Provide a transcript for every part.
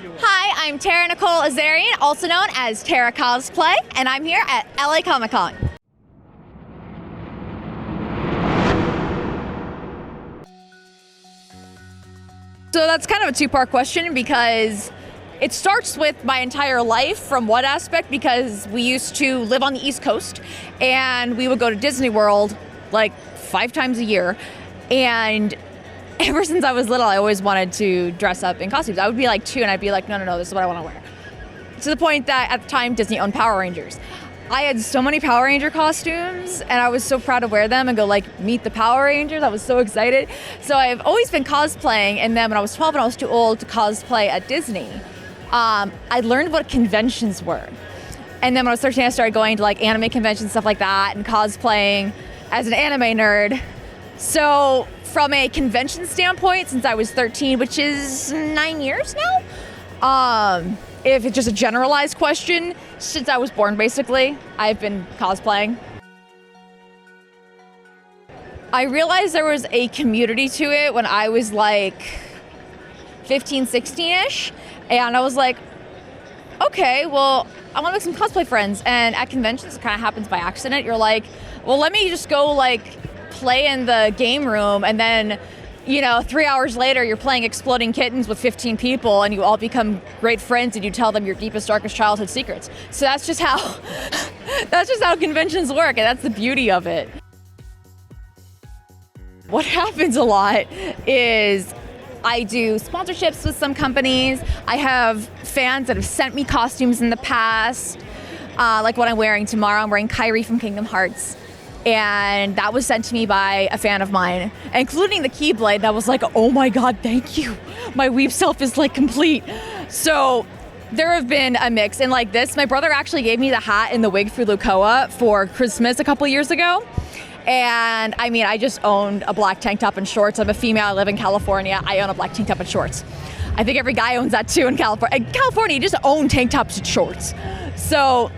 Hi, I'm Tara Nicole Azarian, also known as Tara Cosplay, and I'm here at LA Comic Con. So that's kind of a two-part question because it starts with my entire life from one aspect, because we used to live on the East Coast and we would go to Disney World like 5 times a year. And ever since I was little, I always wanted to dress up in costumes. I would be like 2 and I'd be like, no, this is what I want to wear. To the point that at the time Disney owned Power Rangers. I had so many Power Ranger costumes and I was so proud to wear them and go like meet the Power Rangers. I was so excited. So I've always been cosplaying, and then when I was 12 and I was too old to cosplay at Disney, I learned what conventions were. And then when I was 13, I started going to like anime conventions, stuff like that, and cosplaying as an anime nerd. So from a convention standpoint, since I was 13, which is 9 years now, if it's just a generalized question, since I was born, basically, I've been cosplaying. I realized there was a community to it when I was like 15, 16-ish, and I was like, okay, well, I want to make some cosplay friends. And at conventions, it kind of happens by accident. You're like, well, let me just go like play in the game room, and then 3 hours later, you're playing Exploding Kittens with 15 people, and you all become great friends, and you tell them your deepest, darkest childhood secrets. So that's just how conventions work, and that's the beauty of it. What happens a lot is I do sponsorships with some companies. I have fans that have sent me costumes in the past, like what I'm wearing tomorrow. I'm wearing Kairi from Kingdom Hearts. And that was sent to me by a fan of mine, including the Keyblade. That was like, oh my God, thank you. My weeb self is like complete. So there have been a mix. And like this, my brother actually gave me the hat and the wig for Lukoa for Christmas a couple years ago. And I mean, I just owned a black tank top and shorts. I'm a female, I live in California. I own a black tank top and shorts. I think every guy owns that too in California. In California, you just own tank tops and shorts. So,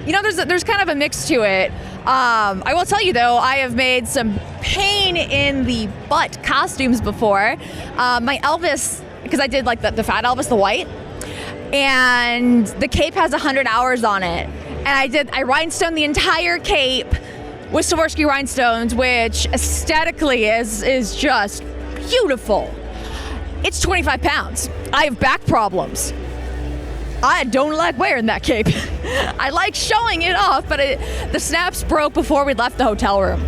there's kind of a mix to it. I will tell you though, I have made some pain in the butt costumes before. My Elvis, because I did like the fat Elvis, the white, and the cape has 100 hours on it. And I rhinestoned the entire cape with Swarovski rhinestones, which aesthetically is just beautiful. It's 25 pounds. I have back problems. I don't like wearing that cape. I like showing it off, but the snaps broke before we left the hotel room.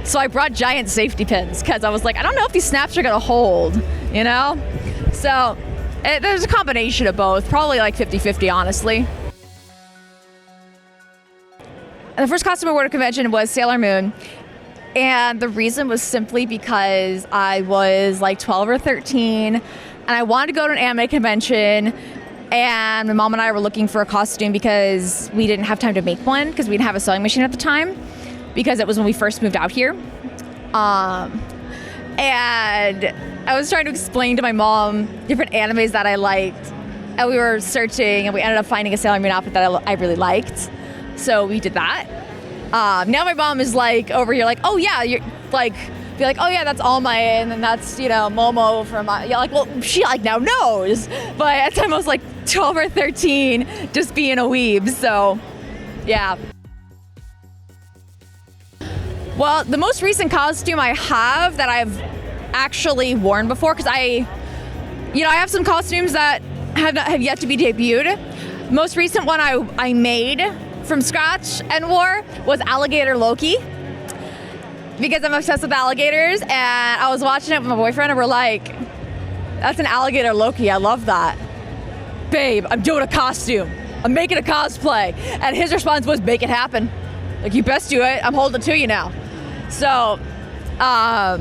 So I brought giant safety pins because I was like, I don't know if these snaps are gonna hold, So there's a combination of both, probably like 50-50, honestly. And the first costume I wore at a convention was Sailor Moon. And the reason was simply because I was like 12 or 13 and I wanted to go to an anime convention. And my mom and I were looking for a costume because we didn't have time to make one because we didn't have a sewing machine at the time, because it was when we first moved out here. And I was trying to explain to my mom different animes that I liked, and we were searching and we ended up finding a Sailor Moon outfit that I really liked. So we did that. Now my mom is like over here like, oh yeah, you're like, be like, oh yeah, that's Alma, and then that's, Momo from, like, well, she like now knows. But at the time I was like 12 or 13, just being a weeb, so yeah. Well, the most recent costume I have that I've actually worn before, because I have some costumes that have yet to be debuted. Most recent one I made from scratch and wore was Alligator Loki, because I'm obsessed with alligators, and I was watching it with my boyfriend and we're like, that's an alligator Loki, I love that. Babe, I'm doing a costume. I'm making a cosplay. And his response was, make it happen. Like, you best do it. I'm holding it to you now. So, that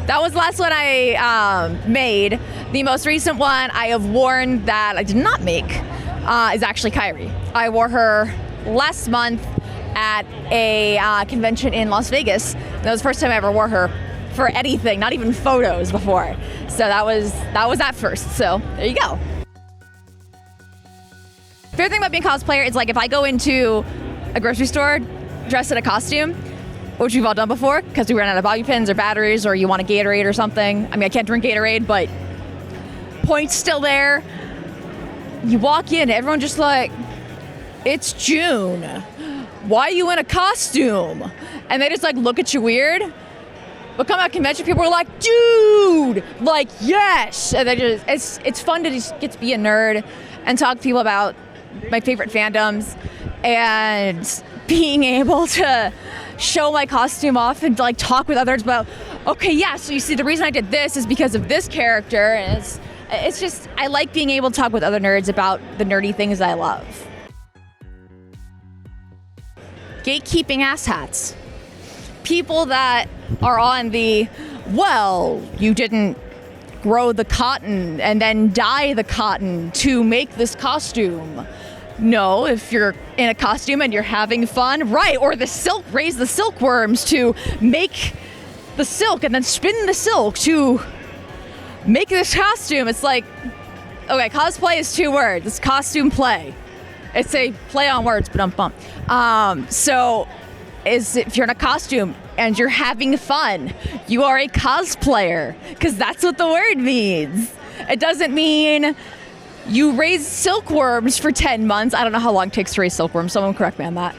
was the last one I made. The most recent one I have worn that I did not make is actually Kairi. I wore her last month at a convention in Las Vegas. That was the first time I ever wore her for anything, not even photos before. So that was that first. So there you go. Favorite thing about being a cosplayer is like if I go into a grocery store dressed in a costume, which we've all done before because we ran out of bobby pins or batteries, or you want a Gatorade or something. I mean, I can't drink Gatorade, but points still there. you walk in, everyone just like, it's June. Why are you in a costume? And they just like look at you weird. But come out convention, people are like, dude, like, yes. And they just, it's fun to just get to be a nerd and talk to people about my favorite fandoms and being able to show my costume off and like talk with others about, okay, yeah, so you see the reason I did this is because of this character. And it's just, I like being able to talk with other nerds about the nerdy things I love. Gatekeeping asshats. People that are on the, well, you didn't grow the cotton and then dye the cotton to make this costume. No, if you're in a costume and you're having fun, right, or the silk, raise the silkworms to make the silk and then spin the silk to make this costume. It's like, okay, cosplay is 2 words. It's costume play. It's a play on words, but so if you're in a costume and you're having fun, you are a cosplayer, because that's what the word means. It doesn't mean you raise silkworms for 10 months. I don't know how long it takes to raise silkworms. Someone correct me on that.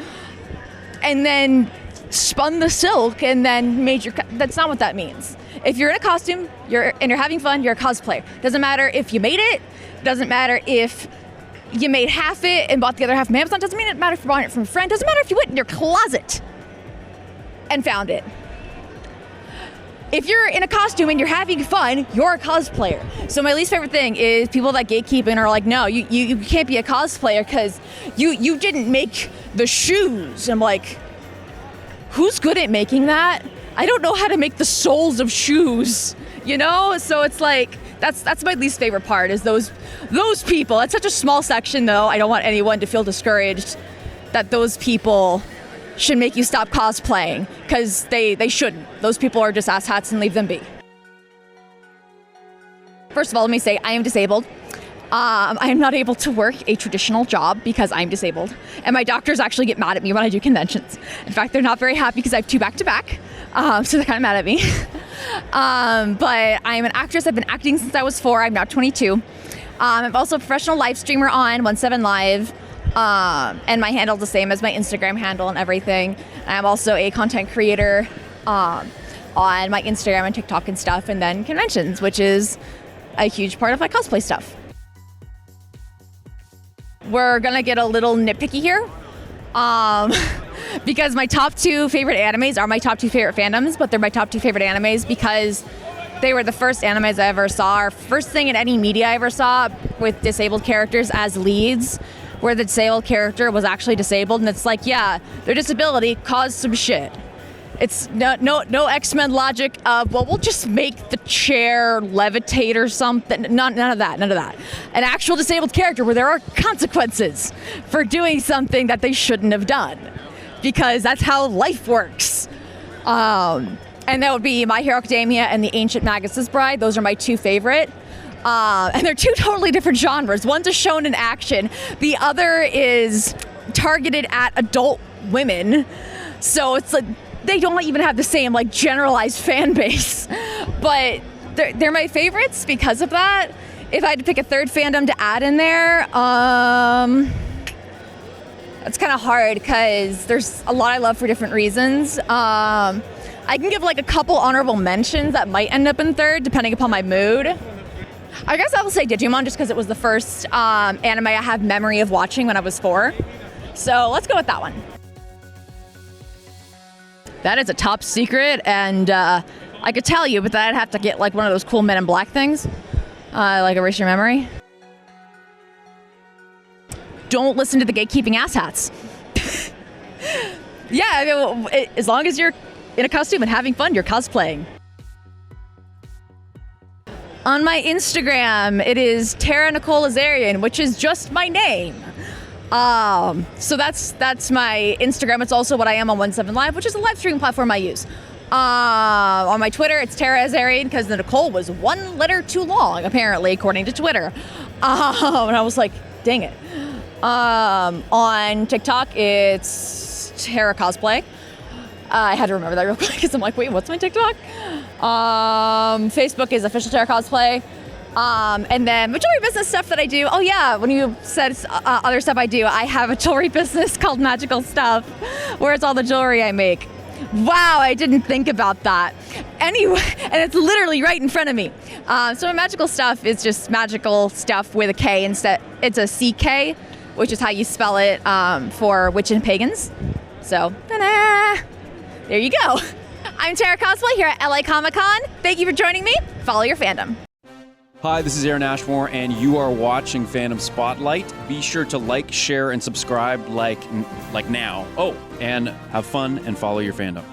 And then spun the silk and then made your... That's not what that means. If you're in a costume you're having fun, you're a cosplayer. Doesn't matter if you made it. Doesn't matter if you made half it and bought the other half from Amazon. Doesn't mean it matter if you bought it from a friend. Doesn't matter if you went in your closet and found it. If you're in a costume and you're having fun, you're a cosplayer. So my least favorite thing is people that gatekeep and are like, no, you can't be a cosplayer because you didn't make the shoes. I'm like, who's good at making that? I don't know how to make the soles of shoes, you know? So it's like, that's my least favorite part is those people. It's such a small section though. I don't want anyone to feel discouraged that those people should make you stop cosplaying, because they shouldn't. Those people are just asshats and leave them be. First of all, let me say I am disabled. I am not able to work a traditional job because I'm disabled. And my doctors actually get mad at me when I do conventions. In fact, they're not very happy because I have 2 back-to-back. So they're kind of mad at me. But I'm an actress. I've been acting since I was 4. I'm now 22. I'm also a professional live streamer on 17Live. And my handle's the same as my Instagram handle and everything. I'm also a content creator on my Instagram and TikTok and stuff, and then conventions, which is a huge part of my cosplay stuff. We're gonna get a little nitpicky here, because my top 2 favorite animes are my top 2 favorite fandoms, but they're my top 2 favorite animes because they were the first animes I ever saw, or first thing in any media I ever saw with disabled characters as leads, where the disabled character was actually disabled, and it's like, yeah, their disability caused some shit. It's no X-Men logic of, well, we'll just make the chair levitate or something. None of that. An actual disabled character where there are consequences for doing something that they shouldn't have done, because that's how life works. And that would be My Hero Academia and The Ancient Magus' Bride. Those are my 2 favorite. And they're 2 totally different genres. One's a shonen action. The other is targeted at adult women. So it's like, they don't even have the same like generalized fan base. But they're my favorites because of that. If I had to pick a 3rd fandom to add in there, it's kind of hard because there's a lot I love for different reasons. I can give like a couple honorable mentions that might end up in 3rd depending upon my mood. I guess I will say Digimon just because it was the first anime I have memory of watching when I was 4. So let's go with that one. That is a top secret, and I could tell you, but then I'd have to get like one of those cool Men in Black things, like erase your memory. Don't listen to the gatekeeping asshats. Yeah, I mean, as long as you're in a costume and having fun, you're cosplaying. On my Instagram, it is Tara Nicole Azarian, which is just my name. So that's my Instagram. It's also what I am on 17Live, which is a live streaming platform I use. On my Twitter, it's Tara Azarian because the Nicole was 1 letter too long, apparently, according to Twitter. And I was like, dang it. On TikTok, it's Tara Cosplay. I had to remember that real quick because I'm like, wait, what's my TikTok? Facebook is official Tara Cosplay. And then the jewelry business stuff that I do. Oh yeah, when you said other stuff I do, I have a jewelry business called Magical Stuff, where it's all the jewelry I make. Wow, I didn't think about that. Anyway, and it's literally right in front of me. So my Magical Stuff is just magical stuff with a K instead. It's a CK, which is how you spell it for witch and pagans. So, ta-da! There you go. I'm Tara Cosplay here at LA Comic Con. Thank you for joining me. Follow your fandom. Hi, this is Aaron Ashmore, and you are watching Fandom Spotlight. Be sure to like, share, and subscribe like now. Oh, and have fun and follow your fandom.